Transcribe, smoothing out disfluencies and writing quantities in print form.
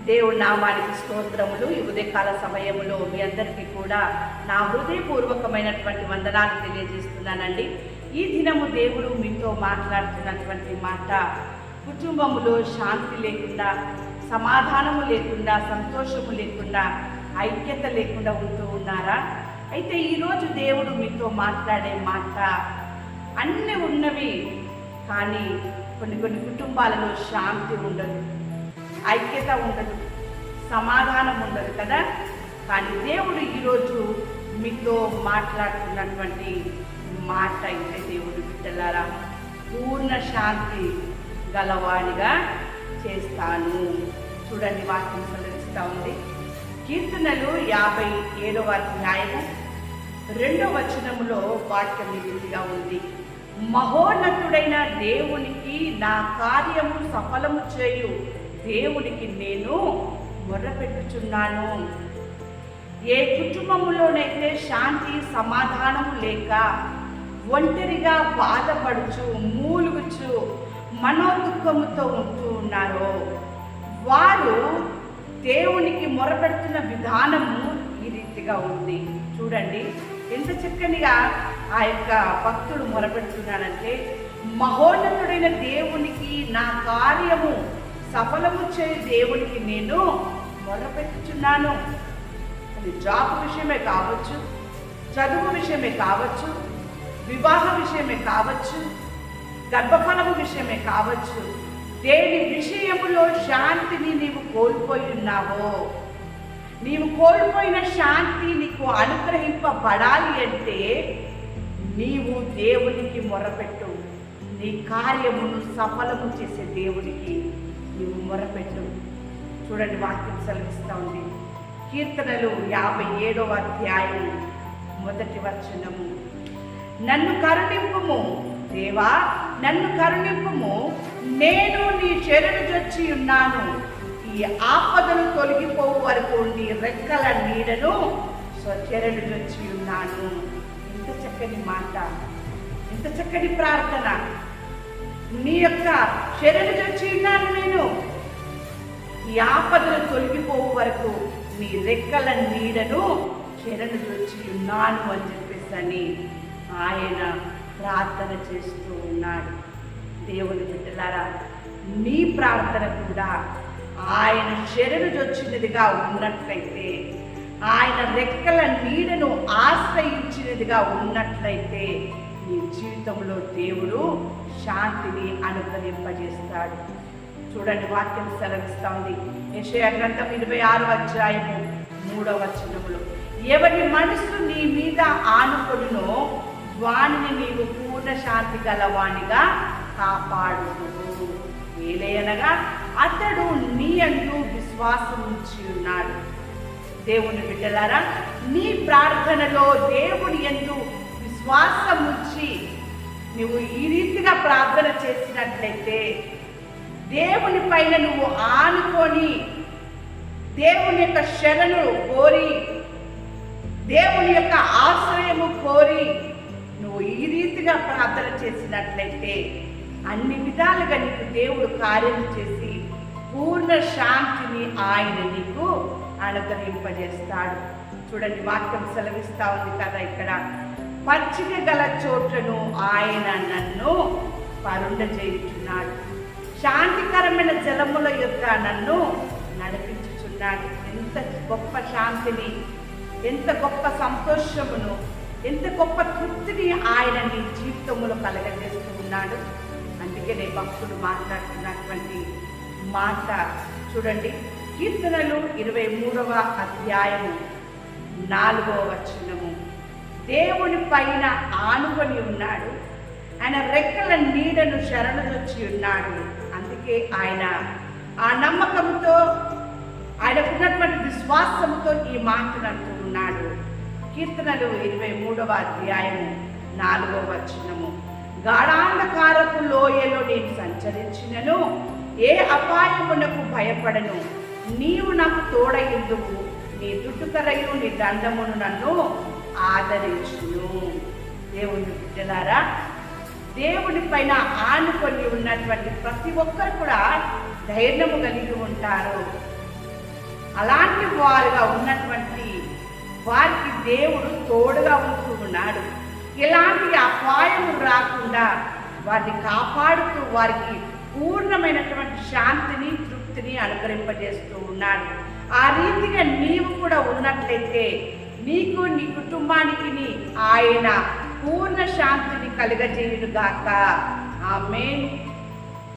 దేవుడి నామానికి స్తోత్రములు. ఈ ఉదయకాల సమయంలో మీ అందరికీ కూడా నా హృదయపూర్వకమైనటువంటి వందనాలు తెలియజేస్తున్నానండి. ఈ దినము దేవుడు మీతో మాట్లాడుతున్నటువంటి మాట, కుటుంబములో శాంతి లేకుండా, సమాధానము లేకుండా, సంతోషము లేకుండా, ఐక్యత లేకుండా ఉంటూ ఉన్నారా? అయితే ఈరోజు దేవుడు మీతో మాట్లాడే మాట, అన్నీ ఉన్నవి కానీ కొన్ని కుటుంబాలలో శాంతి ఉండదు, ఐక్యత ఉండదు, సమాధానం ఉండదు కదా. కానీ దేవుడు ఈరోజు మీతో మాట్లాడుతున్నటువంటి మాట అయితే, దేవుడు బిడ్డలారా, పూర్ణ శాంతి గలవాడిగా చేస్తాను. చూడండి, వాక్యం సెలవిస్తూ ఉంది. కీర్తనలు 57వ అధ్యాయము 2వ వచనములో వాక్యం ఈ రీతిగా ఉంది. మహోన్నతుడైన దేవునికి నా కార్యము సఫలము చేయు దేవునికి నేను మొర్రపెట్టుచున్నాను. ఏ కుటుంబములోనైతే శాంతి సమాధానము లేక ఒంటరిగా బాధపడుచు మూలుగుచు మనోదుఖముతో ఉంటూ ఉన్నారో, వారు దేవునికి మొరపెడుతున్న విధానము ఈ రీతిగా ఉంది. చూడండి ఎంత చక్కనిగా ఆ యొక్క భక్తుడు మొరపెడుతున్నాడంటే, మహోన్నతుడైన దేవునికి నా కార్యము సఫలము చేయ దేవునికి నేను మొరపెట్టుచున్నాను. అది జాబ్ విషయమే కావచ్చు, చదువు విషయమే కావచ్చు, వివాహ విషయమే కావచ్చు, గర్భఫలము విషయమే కావచ్చు. దేని విషయములో శాంతిని నీవు కోల్పోయి ఉన్నావో, నీవు కోల్పోయిన శాంతి నీకు అనుగ్రహింపబడాలి అంటే నీవు దేవునికి మొరపెట్టు. నీ కార్యమును సఫలము చేసే దేవునికి నీవు మొరపెట్టు. చూడండి, వాక్యం సెలవిస్తూ ఉంది. కీర్తనలు 57వ అధ్యాయం 1వ వచనము. నన్ను కరుణింపుము దేవా, నన్ను కరుణింపుము, నేను నీ చెరను జొచ్చి ఉన్నాను. ఈ ఆపదలు తొలగిపోవు వరకు నీ రెక్కల నీడను చెరను జొచ్చి ఉన్నాను. ఎంత చక్కని మాట, ఎంత చక్కని ప్రార్థన. నీ యొక్క చెరను జొచ్చి ఉన్నాను నేను, ఈ ఆపదలు తొలగిపోవు వరకు నీ రెక్కల నీడను చెరను జొచ్చి ఉన్నాను అని చెప్పేసి ఆయన ప్రార్థన చేస్తూ ఉన్నాడు. దేవుని బిడ్డలారా, నీ ప్రార్థన కూడా ఆయన శరణు జొచ్చినదిగా ఉన్నట్లయితే, ఆయన రెక్కల నీడను ఆశ్రయించినదిగా ఉన్నట్లయితే నీ జీవితంలో దేవుడు శాంతిని అనుగ్రహింపజేస్తాడు. చూడండి, వాక్యం సెలవిస్తూ ఉంది. యెషయా గ్రంథం 26వ అధ్యాయము 3వ వచనములో, ఎవరి మనసు నీ మీద ఆనుకొనునో వానిని నీవు పూర్ణ శాంతి గలవానిగా కాపాడుదువు. ఏలయనగా అతడు నీ యందు విశ్వాసం ఉంచి ఉన్నాడు. దేవుని బిడ్డలారా, నీ ప్రార్థనలో దేవుని యందు విశ్వాసం ఉంచి నువ్వు ఈ రీతిగా ప్రార్థన చేసినట్లయితే, దేవుని పైన నువ్వు ఆనుకొని దేవుని యొక్క శరణు కోరి, దేవుని యొక్క ఆశ్రయము కోరి నువ్వు ఈ రీతిగా ప్రార్థన చేసినట్లయితే అన్ని విధాలుగా నీకు దేవుడు కార్యం చేసి పూర్ణ శాంతిని ఆయన నీకు అనుగ్రహింపజేస్తాడు. చూడండి, వాక్యం సెలవిస్తా ఉంది కదా ఇక్కడ, పచ్చిక గల చోట్లను ఆయన నన్ను పరుండజేయుచున్నాడు, శాంతికరమైన జలముల యొక్క నన్ను నడిపించుచున్నాడు. ఎంత గొప్ప శాంతిని, ఎంత గొప్ప సంతోషమును, ఎంత గొప్ప తృప్తిని ఆయన నీ జీవితంలో కలగజేస్తూ ఉన్నాడు. అందుకనే భక్తుడు మాట్లాడుతున్నటువంటి మాట చూడండి. కీర్తనలు 23వ అధ్యాయము 4వ వచనము. దేవుని పైన ఆనుకొని ఉన్నాడు, ఆయన రెక్కల నీడను శరణుజొచ్చి ఉన్నాడు. అందుకే ఆయన ఆ నమ్మకంతో, ఆయనకున్నటువంటి విశ్వాసంతో ఈ మాటను అంటూ ఉన్నాడు. కీర్తనలు 23వ అధ్యాయము 4వ వచనము. గాఢాంధకారపు లోయలో నేను సంచరించినను ఏ అపాయమునకు భయపడను, నీవు నాకు తోడయుందువు, నీ దుడ్డుకరయు నీ దండమును నన్ను ఆదరించును. దేవుని బిడ్డలారా, దేవుని పైన ఆనుకొని ఉన్నటువంటి ప్రతి ఒక్కరు కూడా ధైర్యము కలిగి ఉంటారు. అలాంటి వారుగా ఉన్నటువంటి వారికి దేవుడు తోడుగా ఉంటూ ఉన్నాడు. ఎలాంటి అపాయము రాకుండా వారిని కాపాడుతూ వారికి పూర్ణమైనటువంటి శాంతిని తృప్తిని అనుగ్రహింపజేస్తూ ఉన్నాడు. ఆ రీతిగా నీవు కూడా ఉన్నట్లయితే నీకు నీ కుటుంబానికి ఆయన పూర్ణ శాంతిని కలుగజేయునుగాక. ఆమేన్.